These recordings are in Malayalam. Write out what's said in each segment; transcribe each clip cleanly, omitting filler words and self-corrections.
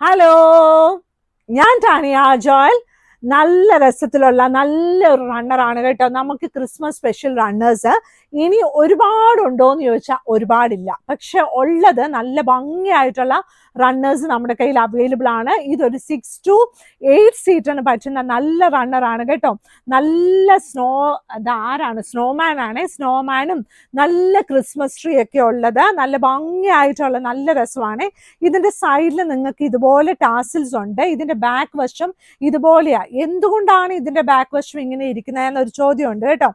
ഹലോ, ഞാൻ ടാനിയ ജോയൽ. നല്ല രസത്തിലുള്ള നല്ലൊരു റണ്ണറാണ് കേട്ടോ. നമുക്ക് ക്രിസ്മസ് സ്പെഷ്യൽ റണ്ണേഴ്സ് ഇനി ഒരുപാടുണ്ടോയെന്ന് ചോദിച്ചാൽ ഒരുപാടില്ല, പക്ഷെ ഉള്ളത് നല്ല ഭംഗിയായിട്ടുള്ള റണ്ണേഴ്സ് നമ്മുടെ കയ്യിൽ അവൈലബിൾ ആണ്. ഇതൊരു 6 to 8 സീറ്റിന് പറ്റുന്ന നല്ല റണ്ണറാണ് കേട്ടോ. നല്ല സ്നോമാൻ ആണ്. സ്നോമാനും നല്ല ക്രിസ്മസ് ട്രീ ഒക്കെ ഉള്ളത്, നല്ല ഭംഗിയായിട്ടുള്ള നല്ല രസമാണ്. ഇതിന്റെ സൈഡിൽ നിങ്ങൾക്ക് ഇതുപോലെ ടാസിൽസ് ഉണ്ട്. ഇതിന്റെ ബാക്ക് വശം ഇതുപോലെയാ. എന്തുകൊണ്ടാണ് ഇതിന്റെ ബാക്ക് വശം ഇങ്ങനെ ഇരിക്കുന്നതെന്നൊരു ചോദ്യമുണ്ട് കേട്ടോ.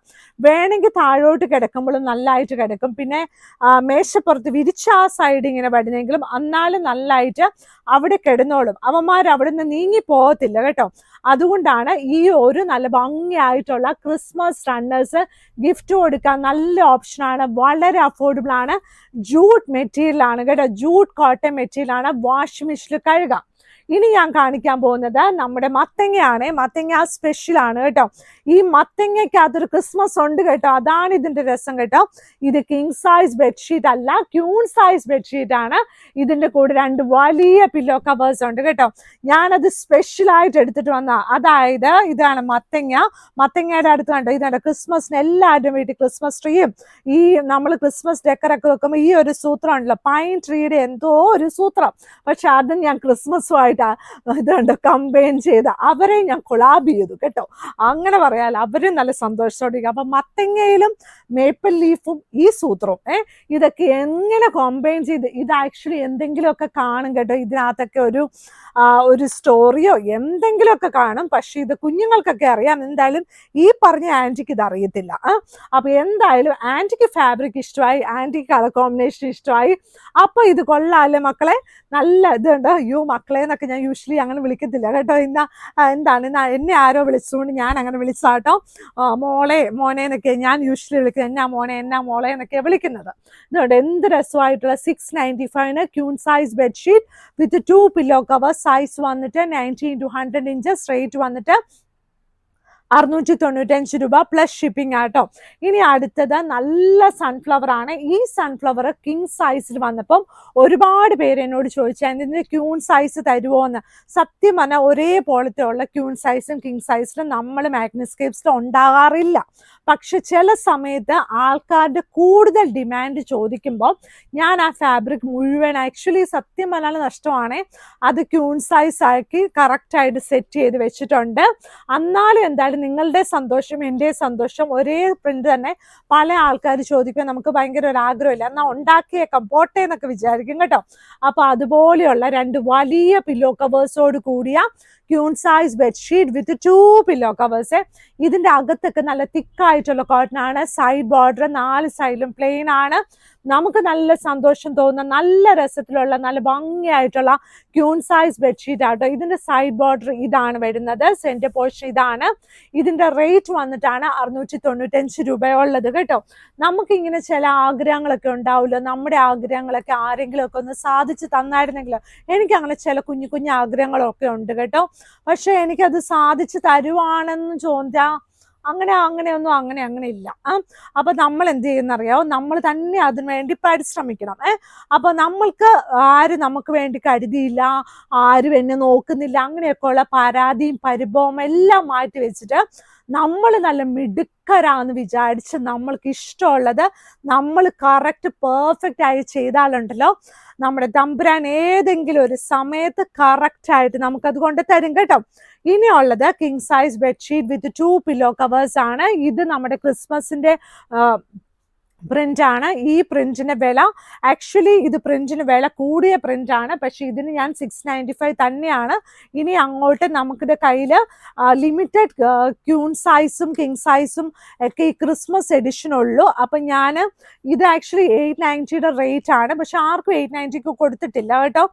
വേണമെങ്കിൽ താഴോട്ട് കിടക്കുമ്പോഴും നല്ലതായിട്ട് കിടക്കും. പിന്നെ മേശപ്പുറത്ത് വിരിച്ച ആ സൈഡ് ഇങ്ങനെ വരുന്നെങ്കിലും എന്നാലും നല്ലതായിട്ട് അവിടെ കിടന്നോളും. അവന്മാർ അവിടെ നിന്ന് നീങ്ങി പോകത്തില്ല കേട്ടോ. അതുകൊണ്ടാണ് ഈ ഒരു നല്ല ഭംഗിയായിട്ടുള്ള ക്രിസ്മസ് റണ്ണേഴ്സ് ഗിഫ്റ്റ് കൊടുക്കാൻ നല്ല ഓപ്ഷനാണ്. വളരെ അഫോർഡബിൾ ആണ്. ജൂട്ട് മെറ്റീരിയൽ ആണ് കേട്ടോ. ജൂട്ട് കോട്ടൺ മെറ്റീരിയൽ ആണ്. വാഷിംഗ് മെഷീനിൽ കഴുകാം. ഇനി ഞാൻ കാണിക്കാൻ പോകുന്നത് നമ്മുടെ മത്തങ്ങയാണ്. മത്തങ്ങ സ്പെഷ്യൽ ആണ് കേട്ടോ. ഈ മത്തങ്ങയ്ക്കകത്തൊരു ക്രിസ്മസ് ഉണ്ട് കേട്ടോ. അതാണ് ഇതിന്റെ രസം കേട്ടോ. ഇത് കിങ് സൈസ് ബെഡ്ഷീറ്റ് അല്ല, ക്യൂൺ സൈസ് ബെഡ്ഷീറ്റ് ആണ്. ഇതിന്റെ കൂടെ 2 വലിയ പില്ലോ കവേഴ്സ് ഉണ്ട് കേട്ടോ. ഞാനത് സ്പെഷ്യലായിട്ട് എടുത്തിട്ട് വന്ന, അതായത് ഇതാണ് മത്തങ്ങ. മത്തങ്ങയുടെ അടുത്ത് കണ്ടോ, ഇതാണ് ക്രിസ്മസിന് എല്ലാവരുടെയും വീട്ടിൽ ക്രിസ്മസ് ട്രീയും ഈ നമ്മൾ ക്രിസ്മസ് ഡെക്കറൊക്കെ വെക്കുമ്പോൾ ഈ ഒരു സൂത്രം ഉണ്ടല്ലോ, പൈൻ ട്രീയുടെ എന്തോ ഒരു സൂത്രം, പക്ഷെ അത് ഞാൻ ക്രിസ്മസുമായിട്ട് ഇതുണ്ട് കമ്പൈൻ ചെയ്ത് അവരെ ഞാൻ കൊളാബ് ചെയ്തു കേട്ടോ. അങ്ങനെ പറയാൽ അവരും നല്ല സന്തോഷത്തോടെ. അപ്പൊ മത്തങ്ങയിലും മേപ്പിൾ ലീഫും ഈ സൂത്രവും ഇതൊക്കെ എങ്ങനെ കമ്പൈൻ ചെയ്ത്, ഇത് ആക്ച്വലി എന്തെങ്കിലുമൊക്കെ കാണും കേട്ടോ. ഇതിനകത്തൊക്കെ ഒരു സ്റ്റോറിയോ എന്തെങ്കിലുമൊക്കെ കാണും. പക്ഷെ ഇത് കുഞ്ഞുങ്ങൾക്കൊക്കെ അറിയാം. എന്തായാലും ഈ പറഞ്ഞ ആൻറ്റിക്ക് ഇത് അറിയത്തില്ല. അപ്പൊ എന്തായാലും ആൻറ്റിക്ക് ഫാബ്രിക് ഇഷ്ടമായി, ആൻറ്റിക്ക് കളർ കോമ്പിനേഷൻ ഇഷ്ടമായി. അപ്പൊ ഇത് കൊള്ളാല്ലേ മക്കളെ, നല്ല ഇതുണ്ട്. അയ്യോ മക്കളെ എന്നൊക്കെ ഞാൻ യൂഷ്വലി അങ്ങനെ വിളിക്കത്തില്ല കേട്ടോ. എന്താണ് എന്നെ ആരോ വിളിച്ചുകൊണ്ട് ഞാൻ അങ്ങനെ വിളിച്ചാട്ടോ. മോളെ മോനെ എന്നൊക്കെ ഞാൻ യൂഷ്വലി വിളിക്കുന്നത്. എന്നാ മോനെ എന്നാ മോളെ എന്നൊക്കെ വിളിക്കുന്നത്. ഇതുകൊണ്ട് എന്ത് രസമായിട്ടുള്ള 695 ക്യൂൺ സൈസ് ബെഡ്ഷീറ്റ് വിത്ത് 2 പില്ലോ കവർ. സൈസ് വന്നിട്ട് 19 to 100 ഇഞ്ചസ്. റേറ്റ് വന്നിട്ട് 695 രൂപ പ്ലസ് ഷിപ്പിംഗ് ആട്ടോ. ഇനി അടുത്തത് നല്ല സൺഫ്ലവർ ആണ്. ഈ സൺഫ്ലവർ കിങ് സൈസിൽ വന്നപ്പം ഒരുപാട് പേര് എന്നോട് ചോദിച്ചാൽ ഇതിന്റെ ക്യൂൺ സൈസ് തരുമോ എന്ന്. സത്യം പറഞ്ഞാൽ ഒരേപോലത്തെ ഉള്ള ക്യൂൺ സൈസും കിങ് സൈസിലും നമ്മൾ മാഗ്നസ്കേപ്സിൽ ഉണ്ടാകാറില്ല. പക്ഷെ ചില സമയത്ത് ആൾക്കാരുടെ കൂടുതൽ ഡിമാൻഡ് ചോദിക്കുമ്പോൾ ഞാൻ ആ ഫാബ്രിക് മുഴുവൻ ആക്ച്വലി സത്യം പറഞ്ഞാൽ നഷ്ടമാണ്. അത് ക്യൂൺ സൈസ് ആക്കി കറക്റ്റായിട്ട് സെറ്റ് ചെയ്ത് വെച്ചിട്ടുണ്ട്. എന്നാലും എന്തായാലും നിങ്ങളുടെ സന്തോഷം എൻ്റെ സന്തോഷം. ഒരേ പ്രിന്റ് തന്നെ പല ആൾക്കാർ ചോദിക്കുമ്പോൾ നമുക്ക് ഭയങ്കര ഒരു ആഗ്രഹമില്ല, എന്നാൽ ഉണ്ടാക്കിയേക്കാം പോട്ടെ എന്നൊക്കെ വിചാരിക്കും കേട്ടോ. അപ്പൊ അതുപോലെയുള്ള 2 വലിയ പില്ലോ കവേഴ്സോട് കൂടിയ ക്യൂൺ സൈസ് ബെഡ്ഷീറ്റ് വിത്ത് 2 പില്ലോ കവേഴ്സ്. ഇതിന്റെ അകത്തൊക്കെ നല്ല തിക്കായിട്ടുള്ള കോട്ടൺ ആണ്. സൈഡ് ബോർഡർ 4 സൈഡിലും പ്ലെയിൻ ആണ്. നമുക്ക് നല്ല സന്തോഷം തോന്നുന്ന നല്ല രസത്തിലുള്ള നല്ല ഭംഗിയായിട്ടുള്ള ക്യൂൺ സൈസ് ബെഡ്ഷീറ്റ് ആട്ടോ. ഇതിന്റെ സൈഡ് ബോർഡർ ഇതാണ് വരുന്നത്. സെന്റർ പോർഷൻ ഇതാണ്. ഇതിന്റെ റേറ്റ് വന്നിട്ടാണ് 695 രൂപയുള്ളത് കേട്ടോ. നമുക്കിങ്ങനെ ചില ആഗ്രഹങ്ങളൊക്കെ ഉണ്ടാവുമല്ലോ. നമ്മുടെ ആഗ്രഹങ്ങളൊക്കെ ആരെങ്കിലും ഒക്കെ ഒന്ന് സാധിച്ചു തന്നായിരുന്നെങ്കിലോ. എനിക്കങ്ങനെ ചില കുഞ്ഞു കുഞ്ഞു ആഗ്രഹങ്ങളൊക്കെ ഉണ്ട് കേട്ടോ. പക്ഷെ എനിക്കത് സാധിച്ചു തരുവാണെന്ന് ചോദിച്ചാൽ അങ്ങനെയൊന്നും അങ്ങനെ ഇല്ല. അപ്പൊ നമ്മൾ എന്ത് ചെയ്യുന്നറിയാവോ, നമ്മൾ തന്നെ അതിനു വേണ്ടി പരിശ്രമിക്കണം. അപ്പൊ നമ്മൾക്ക് ആരും നമുക്ക് വേണ്ടി കരുതിയില്ല, ആരും എന്നെ നോക്കുന്നില്ല, അങ്ങനെയൊക്കെ ഉള്ള പരാതിയും പരിഭവം എല്ലാം മാറ്റി വെച്ചിട്ട് നമ്മൾ നല്ല മിടുക്കരാന്ന് വിചാരിച്ച് നമ്മൾക്ക് ഇഷ്ടമുള്ളത് നമ്മൾ കറക്റ്റ് പെർഫെക്റ്റ് ആയി ചെയ്താലുണ്ടല്ലോ, നമ്മുടെ തമ്പുരാൻ ഏതെങ്കിലും ഒരു സമയത്ത് കറക്റ്റ് ആയിട്ട് നമുക്കത് കൊണ്ട് തരും കേട്ടോ. ഇനിയുള്ളത് കിങ് സൈസ് ബെഡ്ഷീറ്റ് വിത്ത് 2 പില്ലോ കവേഴ്സ് ആണ്. ഇത് നമ്മുടെ ക്രിസ്മസിന്റെ പ്രിന്റ് ആണ്. ഈ പ്രിന്റിന്റെ വില ആക്ച്വലി ഇത് പ്രിന്റിന് വില കൂടിയ പ്രിന്റ് ആണ്. പക്ഷെ ഇതിന് ഞാൻ 695 തന്നെയാണ്. ഇനി അങ്ങോട്ട് നമുക്കിത് കയ്യില് ലിമിറ്റഡ് ക്യൂൺ സൈസും കിങ് സൈസും ഒക്കെ ഈ ക്രിസ്മസ് എഡിഷൻ ഉള്ളൂ. അപ്പൊ ഞാൻ ഇത് ആക്ച്വലി 890 റേറ്റ് ആണ്. പക്ഷെ ആർക്കും 890 കൊടുത്തിട്ടില്ല കേട്ടോ.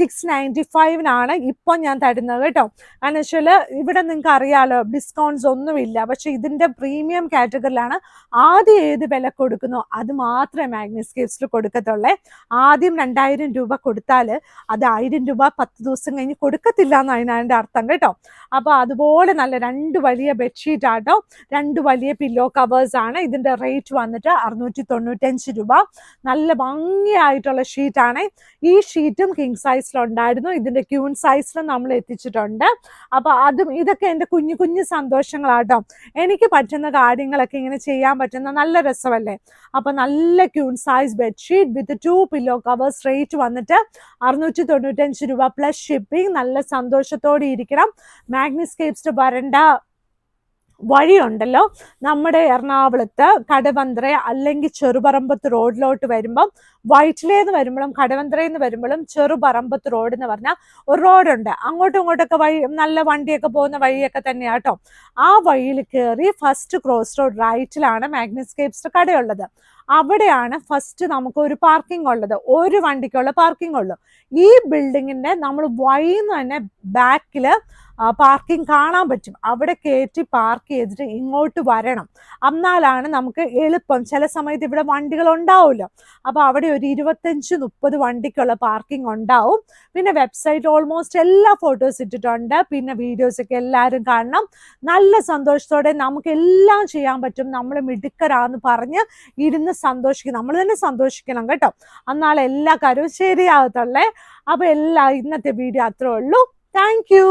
695 ഇപ്പൊ ഞാൻ തരുന്നത് കേട്ടോ. കാരണം വെച്ചാൽ ഇവിടെ നിങ്ങൾക്ക് അറിയാലോ ഡിസ്കൗണ്ട്സ് ഒന്നുമില്ല. പക്ഷെ ഇതിന്റെ പ്രീമിയം കാറ്റഗറിയിലാണ്. ആദ്യം ഏത് വില കൊടുക്കുന്നു കൊടുക്കുന്നോ അത് മാത്രമേ മാഗ്നിസ്കേപ്സിൽ കൊടുക്കത്തുള്ളേ. ആദ്യം 2000 രൂപ കൊടുത്താൽ അത് 1000 രൂപ 10 ദിവസം കഴിഞ്ഞ് കൊടുക്കത്തില്ല എന്നാണ് അതിൻ്റെ അർത്ഥം കേട്ടോ. അപ്പോൾ അതുപോലെ നല്ല 2 വലിയ ബെഡ്ഷീറ്റ് ആട്ടോ, 2 വലിയ പില്ലോ കവേഴ്സ് ആണ്. ഇതിൻ്റെ റേറ്റ് വന്നിട്ട് 695 രൂപ. നല്ല ഭംഗിയായിട്ടുള്ള ഷീറ്റാണ്. ഈ ഷീറ്റും കിങ് സൈസിലുണ്ടായിരുന്നു, ഇതിൻ്റെ ക്യൂൺ സൈസിലും നമ്മൾ എത്തിച്ചിട്ടുണ്ട്. അപ്പോൾ ഇതൊക്കെ എൻ്റെ കുഞ്ഞു കുഞ്ഞു സന്തോഷങ്ങളാട്ടോ. എനിക്ക് പറ്റുന്ന കാര്യങ്ങളൊക്കെ ഇങ്ങനെ ചെയ്യാൻ പറ്റുന്ന നല്ല രസമല്ലേ. അപ്പോൾ നല്ല ക്യൂൺ സൈസ് ബെഡ്ഷീറ്റ് വിത്ത് 2 പില്ലോ കവേഴ്സ്, റേറ്റ് വന്നിട്ട് 695 രൂപ പ്ലസ് ഷിപ്പിംഗ്. നല്ല സന്തോഷത്തോടെ ഇരിക്കണം. മാഗ്നിസ്കേപ്സ് വരണ്ട വഴിയുണ്ടല്ലോ, നമ്മുടെ എറണാകുളത്ത് കടവന്ത്ര അല്ലെങ്കിൽ ചെറുപറമ്പത്ത് റോഡിലോട്ട് വരുമ്പം, വൈറ്റിലേന്ന് വരുമ്പോഴും കടവന്ത്രയിൽ വരുമ്പോഴും ചെറുപറമ്പത്ത് റോഡ് എന്ന് പറഞ്ഞാൽ ഒരു റോഡുണ്ട്. അങ്ങോട്ടും ഇങ്ങോട്ടൊക്കെ വഴി നല്ല വണ്ടിയൊക്കെ പോകുന്ന വഴിയൊക്കെ തന്നെയാട്ടോ. ആ വഴിയിൽ കയറി ഫസ്റ്റ് ക്രോസ് റോഡ് റൈറ്റിലാണ് മാഗ്നിസ്കേപ്സ് കടയുള്ളത്. അവിടെയാണ് ഫസ്റ്റ് നമുക്ക് ഒരു പാർക്കിംഗ് ഉള്ളത്, ഒരു വണ്ടിക്കുള്ള പാർക്കിംഗ് ഉള്ളു. ഈ ബിൽഡിങ്ങിന്റെ നമ്മൾ വഴിന്ന് തന്നെ ബാക്കിൽ പാർക്കിംഗ് കാണാൻ പറ്റും. അവിടെ കയറ്റി പാർക്ക് ചെയ്തിട്ട് ഇങ്ങോട്ട് വരണം, എന്നാലാണ് നമുക്ക് എളുപ്പം. ചില സമയത്ത് ഇവിടെ വണ്ടികൾ ഉണ്ടാവുമല്ലോ, അപ്പോൾ അവിടെ ഒരു 25-30 വണ്ടിക്കുള്ള പാർക്കിംഗ് ഉണ്ടാവും. പിന്നെ വെബ്സൈറ്റ് ഓൾമോസ്റ്റ് എല്ലാ ഫോട്ടോസ് ഇട്ടിട്ടുണ്ട്, പിന്നെ വീഡിയോസൊക്കെ എല്ലാവരും കാണണം. നല്ല സന്തോഷത്തോടെ നമുക്ക് എല്ലാം ചെയ്യാൻ പറ്റും. നമ്മൾ മിടുക്കരാന്ന് പറഞ്ഞ് ഇരുന്ന് സന്തോഷിക്കണം, നമ്മൾ തന്നെ സന്തോഷിക്കണം കേട്ടോ, എന്നാൽ എല്ലാ കാര്യവും ശരിയാകത്തുള്ളേ. അപ്പോൾ ഇന്നത്തെ വീഡിയോ അത്രേ ഉള്ളൂ. Thank you.